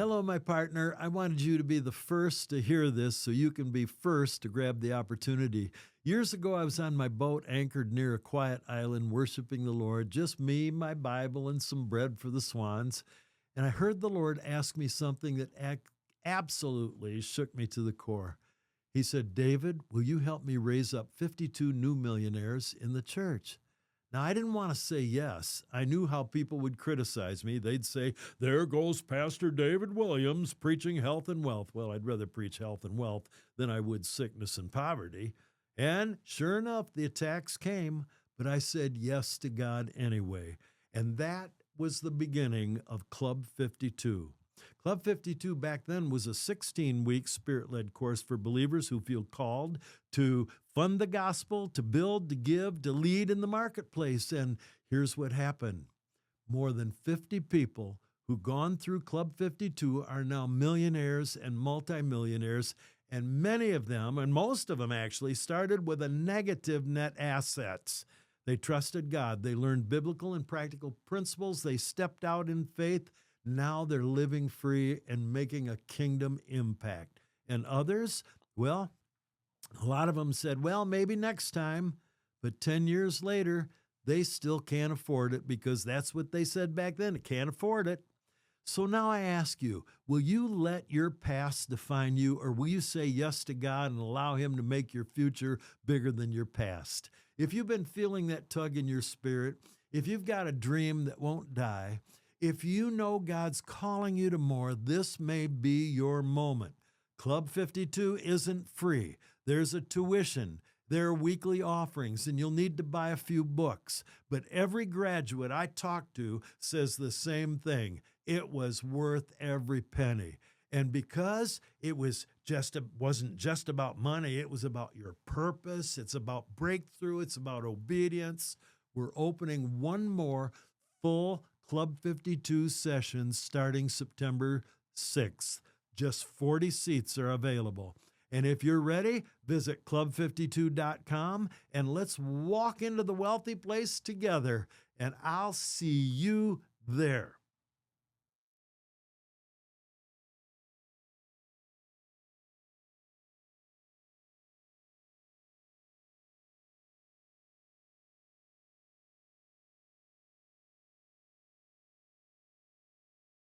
Hello, my partner. I wanted you to be the first to hear this so you can be first to grab the opportunity. Years ago, I was on my boat anchored near a quiet island worshiping the Lord, just me, my Bible, and some bread for the swans. And I heard the Lord ask me something that absolutely shook me to the core. He said, David, will you help me raise up 52 new millionaires in the church? Now, I didn't want to say yes. I knew how people would criticize me. They'd say, there goes Pastor David Williams preaching health and wealth. Well, I'd rather preach health and wealth than I would sickness and poverty. And sure enough, the attacks came, but I said yes to God anyway. And that was the beginning of Club 52. Club 52 back then was a 16-week spirit-led course for believers who feel called to fund the gospel, to build, to give, to lead in the marketplace. And here's what happened. More than 50 people who've gone through Club 52 are now millionaires and multimillionaires, and many of them, and most of them actually, started with a negative net assets. They trusted God. They learned biblical and practical principles. They stepped out in faith. Now they're living free and making a kingdom impact. And others, well, a lot of them said, well, maybe next time. But 10 years later, they still can't afford it because that's what they said back then. They can't afford it. So now I ask you, will you let your past define you, or will you say yes to God and allow Him to make your future bigger than your past? If you've been feeling that tug in your spirit, if you've got a dream that won't die, if you know God's calling you to more, this may be your moment. Club 52 isn't free. There's a tuition. There are weekly offerings, and you'll need to buy a few books. But every graduate I talk to says the same thing. It was worth every penny. And because it wasn't just about money, it was about your purpose. It's about breakthrough. It's about obedience. We're opening one more full Club 52 sessions starting September 6th. Just 40 seats are available. And if you're ready, visit club52.com and let's walk into the wealthy place together. And I'll see you there.